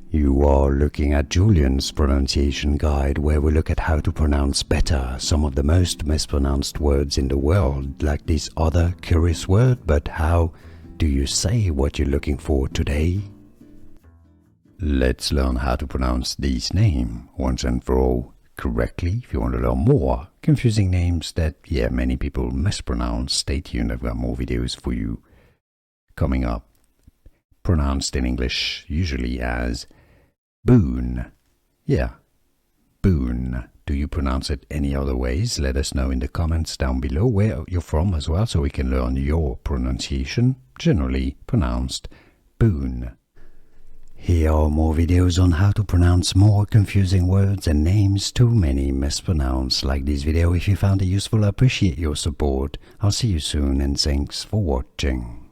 You are looking at Julian's pronunciation guide, where we look at how to pronounce better some of the most mispronounced words in the world, like this other curious word. But how do you say what you're looking for today? Let's learn how to pronounce this name once and for all correctly. If you want to learn more confusing names that many people mispronounce, stay tuned. I've got more videos for you coming up. Pronounced in English usually as Boone. Yeah, Boone. Do you pronounce it any other ways? Let us know in the comments down below where you're from as well, so we can learn your pronunciation. Generally pronounced Boone. Here are more videos on how to pronounce more confusing words and names too many mispronounced. Like this video if you found it useful. I appreciate your support. I'll see you soon and thanks for watching.